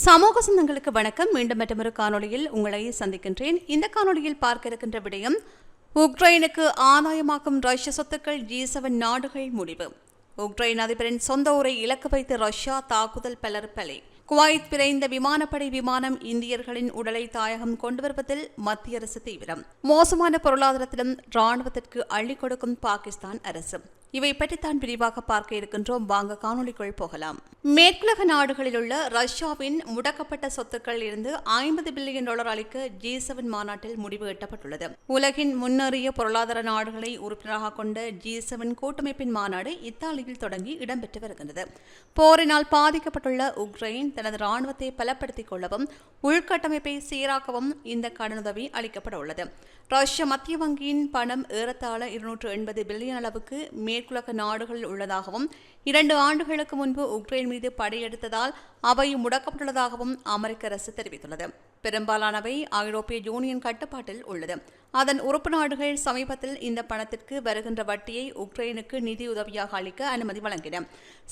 சமூக சொந்தங்களுக்கு வணக்கம். மீண்டும் மற்றொரு காணொலியில் உங்களை சந்திக்கின்றேன். இந்த காணொலியில் பார்க்க இருக்கின்ற விடயம், உக்ரைனுக்கு ஆதாயமாக்கும் ரஷ்ய சொத்துக்கள் G7 நாடுகள் முடிவு. உக்ரைன் அதிபரின் சொந்த ஊரை இலக்கு வைத்து ரஷ்யா தாக்குதல், பலர் பலி. குவைத் விரைந்த விமானப்படை விமானம் இந்தியர்களின் உடலை தாயகம் கொண்டு வருவதில் மத்திய அரசு தீவிரம். மோசமான பொருளாதாரத்திலும் ராணுவத்திற்கு அள்ளிக் கொடுக்கும் பாகிஸ்தான் அரசு. இவை பற்றித்தான் விரிவாக பார்க்க இருக்கின்றோம். வாங்க காணொலிக்குள் போகலாம். மேற்குலக நாடுகளில் உள்ள ரஷ்யாவின் முடக்கப்பட்ட சொத்துக்கள் இருந்து $50 பில்லியன் அளிக்க G7 மாநாட்டில் முடிவு எட்டப்பட்டுள்ளது. உலகின் முன்னேறிய பொருளாதார நாடுகளை உறுப்பினராக கொண்ட G7 கூட்டமைப்பின் மாநாடு இத்தாலியில் தொடங்கி இடம்பெற்று வருகின்றது. போரினால் பாதிக்கப்பட்டுள்ள உக்ரைன் தனது ராணுவத்தை பலப்படுத்திக் கொள்ளவும் உள்கட்டமைப்பை சீராக்கவும் இந்த கடனுதவி அளிக்கப்பட உள்ளது. ரஷ்ய மத்திய வங்கியின் பணம் ஏறத்தாழ $280 பில்லியன் அளவுக்கு மேற்குலக நாடுகளில் உள்ளதாகவும் 2 ஆண்டுகளுக்கு முன்பு உக்ரைன் மீது படையெடுத்ததால் அவை முடக்கப்பட்டுள்ளதாகவும் அமெரிக்க அரசு தெரிவித்துள்ளது. பெரும்பாலானவை ஐரோப்பிய யூனியன் கட்டுப்பாட்டில் உள்ளது. அதன் உறுப்பு நாடுகள் சமீபத்தில் இந்த பணத்திற்கு வருகின்ற வட்டியை உக்ரைனுக்கு நிதி உதவியாக அளிக்க அனுமதி வழங்கின.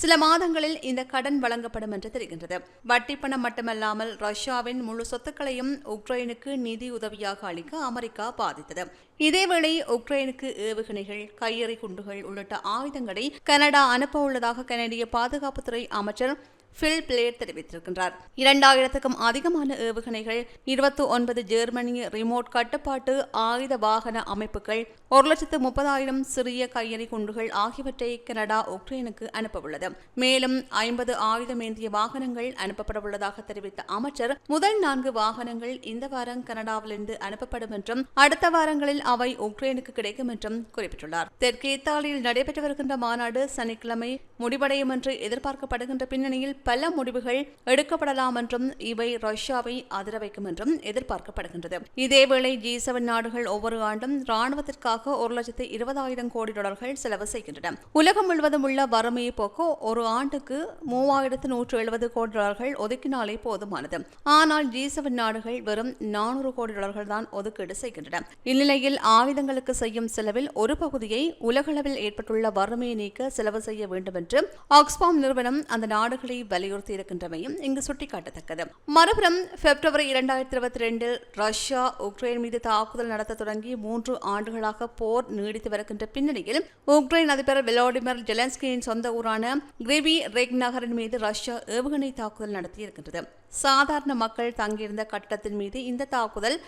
சில மாதங்களில் இந்த கடன் வழங்கப்படும் என்று தெரிகின்றது. வட்டி பணம் மட்டுமல்லாமல் ரஷ்யாவின் முழு சொத்துக்களையும் உக்ரைனுக்கு நிதி உதவியாக அளிக்க அமெரிக்கா பாதித்தது. இதேவேளை உக்ரைனுக்கு ஏவுகணைகள், கையெறி குண்டுகள் உள்ளிட்ட ஆயுதங்களை கனடா அனுப்ப உள்ளதாக கனடிய பாதுகாப்புத்துறை அமைச்சர் பில் பிளேர் தெரிவித்திருக்கின்றார். 2000க்கும் அதிகமான ஏவுகணைகள், 29 ஜெர்மனிய ரிமோட் கட்டுப்பாட்டு ஆயுத வாகன அமைப்புகள், 130,000 சிறிய கையெறி குண்டுகள் ஆகியவற்றை கனடா உக்ரைனுக்கு அனுப்பவுள்ளது. மேலும் 50 ஆயுதமேந்திய வாகனங்கள் அனுப்பப்பட உள்ளதாக தெரிவித்த அமைச்சர், முதல் 4 வாகனங்கள் இந்த வாரம் கனடாவிலிருந்து அனுப்பப்படும் என்றும் அடுத்த வாரங்களில் அவை உக்ரைனுக்கு கிடைக்கும் என்றும் குறிப்பிட்டுள்ளார். தெற்கு இத்தாலியில் நடைபெற்று வருகின்ற மாநாடு சனிக்கிழமை முடிவடையும் என்று எதிர்பார்க்கப்படுகின்ற பின்னணியில் பல முடிவுகள் எடுக்கப்படலாம் என்றும் இவை ரஷ்யாவை அதிர வைக்கும் என்றும் எதிர்பார்க்கப்படுகின்றது. இதேவேளை G7 நாடுகள் ஒவ்வொரு ஆண்டும் ராணுவத்திற்காக $120,000 கோடி செலவு செய்கின்றன. உலகம் முழுவதும் உள்ள வறுமையை போக்க ஒரு ஆண்டுக்கு $3,170 கோடி ஒதுக்கினாலே போதுமானது. ஆனால் G7 நாடுகள் வெறும் $400 கோடி தான் ஒதுக்கீடு செய்கின்றன. இந்நிலையில் ஆயுதங்களுக்கு செய்யும் செலவில் ஒரு பகுதியை உலகளவில் ஏற்பட்டுள்ள வறுமையை நீக்க செலவு செய்ய வேண்டும் என்று ஆக்ஸ்பாம் நிறுவனம் அந்த நாடுகளை வலியுறுத்தி இருக்கின்றமையும் இங்கு சுட்டிக்காட்டத்தக்கது. மறுபுறம் பிப்ரவரி 2022 ரஷ்யா உக்ரைன் மீது தாக்குதல் நடத்த தொடங்கி 3 ஆண்டுகளாக போர் நீடித்து வருகின்ற பின்னணியில் உக்ரைன் அதிபர் விளாடிமிர் ஜெலன்ஸ்கியின் சொந்த ஊரான கிரிவி ரெக் நகரின் மீது ரஷ்யா ஏவுகணை தாக்குதல் நடத்தியிருக்கின்றது. சாதாரண மக்கள் தங்கியிருந்த கட்டடத்தின் மீது இந்த தாக்குதல்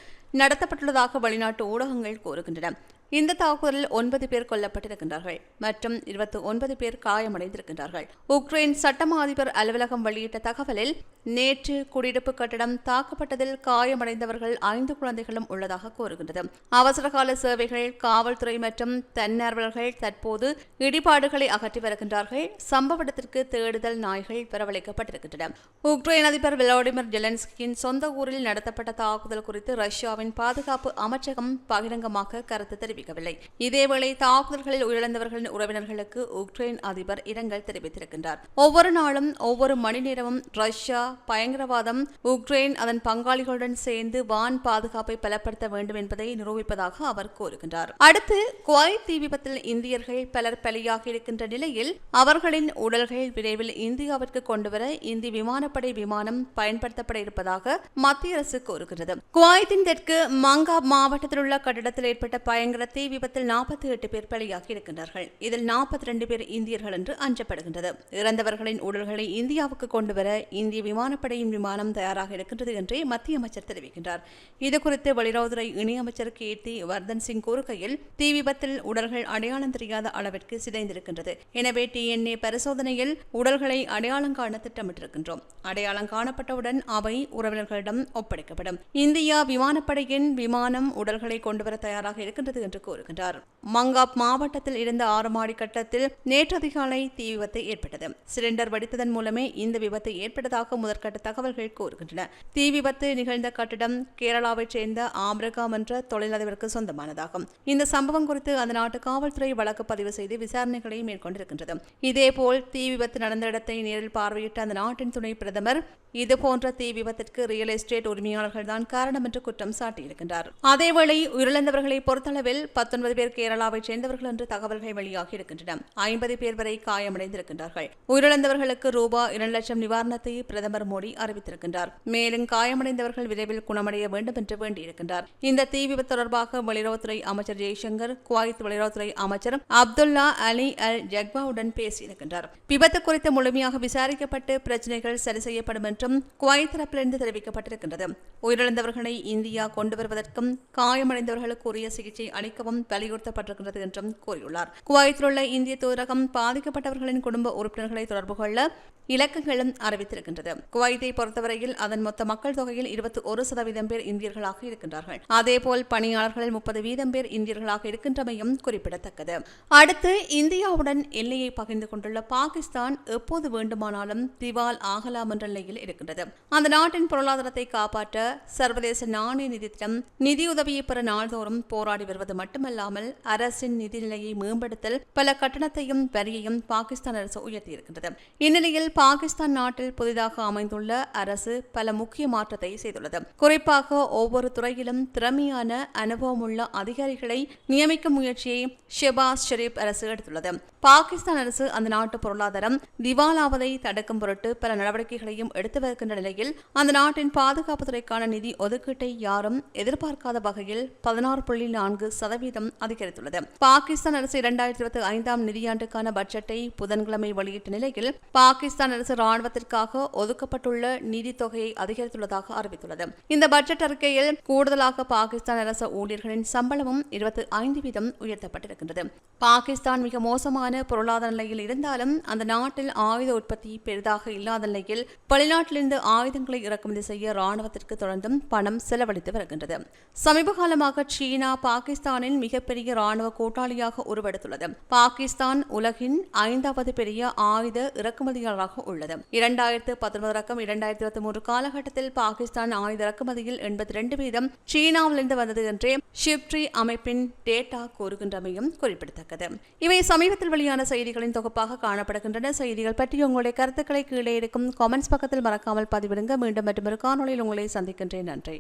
நடத்தப்பட்டுள்ளதாக வெளிநாட்டு ஊடகங்கள் கூறுகின்றன. இந்த தாக்குதலில் 9 பேர் கொல்லப்பட்டிருக்கின்றார்கள் மற்றும் 29 பேர் காயமடைந்திருக்கின்றார்கள். உக்ரைன் சட்டமா அதிபர் அலுவலகம் வெளியிட்ட தகவலில், நேற்று குடியிருப்பு கட்டடம் தாக்கப்பட்டதில் காயமடைந்தவர்கள் 5 குழந்தைகளும் உள்ளதாக கூறுகின்றது. அவசரகால சேவைகள், காவல்துறை மற்றும் தன்னார்வலர்கள் தற்போது இடிபாடுகளை அகற்றி வருகின்றார்கள். சம்பவ இடத்திற்கு தேடுதல் நாய்கள் வரவழைக்கப்பட்டிருக்கின்றன. உக்ரைன் அதிபர் விளாடிமிர் ஜெலன்ஸ்கியின் சொந்த ஊரில் நடத்தப்பட்ட தாக்குதல் குறித்து ரஷ்யாவின் பாதுகாப்பு அமைச்சகம் பகிரங்கமாக கருத்து தெரிவிக்கவில்லை. இதேவேளை தாக்குதல்களில் உயிரிழந்தவர்களின் உறவினர்களுக்கு உக்ரைன் அதிபர் இரங்கல் தெரிவித்திருக்கின்றார். ஒவ்வொரு நாளும் ஒவ்வொரு மணி நேரமும் ரஷ்யா பயங்கரவாதம், உக்ரைன் அதன் பங்காளிகளுடன் சேர்ந்து வான் பாதுகாப்பை பலப்படுத்த வேண்டும் என்பதை நிரூபிப்பதாக அவர் கூறுகின்றார். அடுத்து, குவைத் தீ விபத்தில் இந்தியர்கள் பலர் பலியாகி இருக்கின்ற நிலையில் அவர்களின் உடல்கள் விரைவில் இந்தியாவிற்கு கொண்டுவர இந்திய விமானப்படை விமானம் பயன்படுத்தப்பட இருப்பதாக மத்திய அரசு கூறுகிறது. குவைத்தின் தெற்கு மங்காப் மாவட்டத்தில் உள்ள கட்டிடத்தில் ஏற்பட்ட பயங்கர தீ விபத்தில் 48 பேர் பலியாகி இருக்கின்றார்கள். இதில் 42 பேர் இந்தியர்கள் என்று அஞ்சப்படுகின்றது. இறந்தவர்களின் உடல்களை இந்தியாவுக்கு கொண்டுவர இந்திய விமானப்படையின் விமானம் தயாராக இருக்கின்றது என்று மத்திய அமைச்சர் தெரிவிக்கின்றார். இதுகுறித்து வெளியுறவுத்துறை இணையமைச்சர் கீர்த்தி வர்தன் சிங் கூறுகையில், தீ விபத்தில் உடல்கள் அடையாளம் தெரியாத அளவிற்கு சிதைந்திருக்கின்றது. எனவே DNA பரிசோதனையில் உடல்களை அடையாளம் காண திட்டமிட்டிருக்கின்றோம். அடையாளம் காணப்பட்டவுடன் அவை உறவினர்களிடம் ஒப்படைக்கப்படும். இந்தியா விமானப்படையின் விமானம் உடல்களை கொண்டுவர தயாராக இருக்கின்றது என்று கூறுகின்றார். மங்காப் மாவட்டத்தில் இருந்த 6 மாடி கட்டத்தில் நேற்று அதிகாலை தீ விபத்து ஏற்பட்டது. சிலிண்டர் வெடித்ததன் மூலமே இந்த விபத்து ஏற்பட்டதாக முதற்கட்ட தகவல்கள் கூறுகின்றன. தீ விபத்து நிகழ்ந்த கட்டிடம் கேரளாவைச் சேர்ந்த ஆம்ரகாம் என்ற தொழிலதிபருக்கு சொந்தமானதாகும். இந்த சம்பவம் குறித்து அந்த நாட்டு காவல்துறை வழக்கு பதிவு செய்து விசாரணைகளை மேற்கொண்டிருக்கின்றது. இதேபோல் தீ விபத்து நடந்த இடத்தை நேரில் பார்வையிட்ட அந்த நாட்டின் துணை பிரதமர், இதுபோன்ற தீ விபத்திற்கு ரியல் எஸ்டேட் உரிமையாளர்கள் தான் காரணம் என்று குற்றம் சாட்டியிருக்கின்றார். அதேவேளை உயிரிழந்தவர்களை பொறுத்தளவில் 19 பேர் கேரளாவைச் சேர்ந்தவர்கள் என்று தகவல்கள் வெளியாகி இருக்கின்றன. 50 பேர் வரை காயமடைந்திருக்கின்றார்கள். உயிரிழந்தவர்களுக்கு ரூபாய் 2 லட்சம் நிவாரணத்தை பிரதமர் மோடி அறிவித்திருக்கின்றார். மேலும் காயமடைந்தவர்கள் விரைவில் குணமடைய வேண்டும் என்று வேண்டியிருக்கின்றார். இந்த தீ விபத்து தொடர்பாக வெளியுறவுத்துறை அமைச்சர் ஜெய்சங்கர் குவைத் வெளியுறவுத்துறை அமைச்சர் அப்துல்லா அலி அல் ஜக்பாவுடன் பேசியிருக்கின்றார். விபத்து குறித்து முழுமையாக விசாரிக்கப்பட்டு பிரச்சினைகள் சரி செய்யப்படும் என்றும் குவைத் தரப்பிலிருந்து தெரிவிக்கப்பட்டிருக்கின்றது. உயிரிழந்தவர்களை இந்தியா கொண்டு வருவதற்கும் காயமடைந்தவர்களுக்கு உரிய சிகிச்சை அளிக்கவும் வலியுறுத்தப்பட்டிருக்கிறது என்றும் கூறியுள்ளார். குவைத்தில் உள்ள இந்திய தூதரகம் பாதிக்கப்பட்டவர்களின் குடும்ப உறுப்பினர்களை தொடர்பு கொள்ள இலக்குகளும் அறிவித்திருக்கின்றது. குவைத்தை பொறுத்தவரையில் அதன் மொத்த மக்கள் தொகையில் 21% பேர் இந்தியர்களாக இருக்கின்றார்கள். அதேபோல் பணியாளர்களில் 30% பேர் இந்தியர்களாக இருக்கின்றமையும் குறிப்பிடத்தக்கது. அடுத்து இந்தியாவுடன் எல்லையை பகிர்ந்து கொண்டுள்ள பாகிஸ்தான் எப்போது வேண்டுமானாலும் திவால் ஆகலாம் என்ற நிலையில் இருக்கின்றது. அந்த நாட்டின் பொருளாதாரத்தை காப்பாற்ற சர்வதேச நாணய நிதியத்திடம் நிதியுதவியை பெற நாள்தோறும் போராடி வருவது மட்டுமல்லாமல் அரசின் நிதிநிலையை மேம்படுத்தல் பல கட்டணத்தையும் வரியையும் பாகிஸ்தான் அரசு உயர்த்தியிருக்கின்றது. இந்நிலையில் பாகிஸ்தான் நாட்டில் புதிதாக அமைந்துள்ள அரசு பல முக்கிய மாற்றத்தை செய்துள்ளது. குறிப்பாக ஒவ்வொரு துறையிலும் திறமையான அனுபவமுள்ள அதிகாரிகளை நியமிக்கும் முயற்சியை ஷெபாஸ் ஷெரீப் அரசு எடுத்துள்ளது. பாகிஸ்தான் அரசு அந்த நாட்டு பொருளாதாரம் திவாலாவதை தடுக்கும் பொருட்டு பல நடவடிக்கைகளையும் எடுத்து வருகின்ற நிலையில் அந்த நாட்டின் பாதுகாப்புத்துறைக்கான நிதி ஒதுக்கீட்டை யாரும் எதிர்பார்க்காத வகையில் 16.4% அதிகரித்துள்ளது. பாகிஸ்தான் அரசு 2025 நிதியாண்டுக்கான பட்ஜெட்டை புதன்கிழமை வெளியிட்ட நிலையில் பாகிஸ்தான் அரசு ராணுவத்திற்காக ஒதுக்கப்பட்டுள்ள நிதி தொகையை அதிகரித்துள்ளதாக அறிவித்துள்ளது. இந்த பட்ஜெட் அறிக்கையில் கூடுதலாக பாகிஸ்தான் அரசு ஊழியர்களின் சம்பளமும் 25% உயர்த்தப்பட்டிருக்கின்றது. பாகிஸ்தான் மிக மோசமான பொருளாதார நிலையில் இருந்தாலும் அந்த நாட்டில் ஆயுத உற்பத்தி பெரிதாக இல்லாத நிலையில் வெளிநாட்டிலிருந்து ஆயுதங்களை இறக்குமதி செய்ய ராணுவத்திற்கு தொடர்ந்தும் பணம் செலவழித்து வருகின்றது. சமீப காலமாக சீனா பாகிஸ்தானின் மிகப்பெரிய ராணுவ கூட்டாளியாக உருவெடுத்துள்ளது. பாகிஸ்தான் உலகின் 5வது பெரிய ஆயுத இறக்குமதியாளராக உள்ளது. 2019-2023 காலகட்டத்தில் பாகிஸ்தான் ஆயுத இறக்குமதியில் 82% சீனாவிலிருந்து வந்தது என்றே ஷிப்ட்ரி அமைப்பின் டேட்டா கூறுகின்றமையும் குறிப்பிடத்தக்கது. இவை சமீபத்தில் வெளியான செய்திகளின் தொகுப்பாக காணப்படுகின்றன. செய்திகள் பற்றி உங்களுடைய கருத்துக்களை கீழே இருக்கும் கமெண்ட்ஸ் பக்கத்தில் மறக்காமல் பதிவிடுங்க. மீண்டும் மற்றொரு காணொளியில் உங்களை சந்திக்கின்றேன். நன்றி.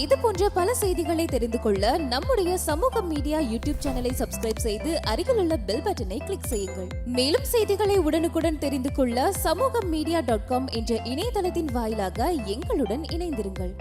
இது போன்ற பல செய்திகளை தெரிந்து கொள்ள நம்முடைய சமூக மீடியா யூடியூப் சேனலை சப்ஸ்கிரைப் செய்து அருகிலுள்ள பெல் பட்டனை கிளிக் செய்யுங்கள். மேலும் செய்திகளை உடனுக்குடன் தெரிந்து கொள்ள சமூகமீடியா.com என்ற இணையதளத்தின் வாயிலாக எங்களுடன் இணைந்திருங்கள்.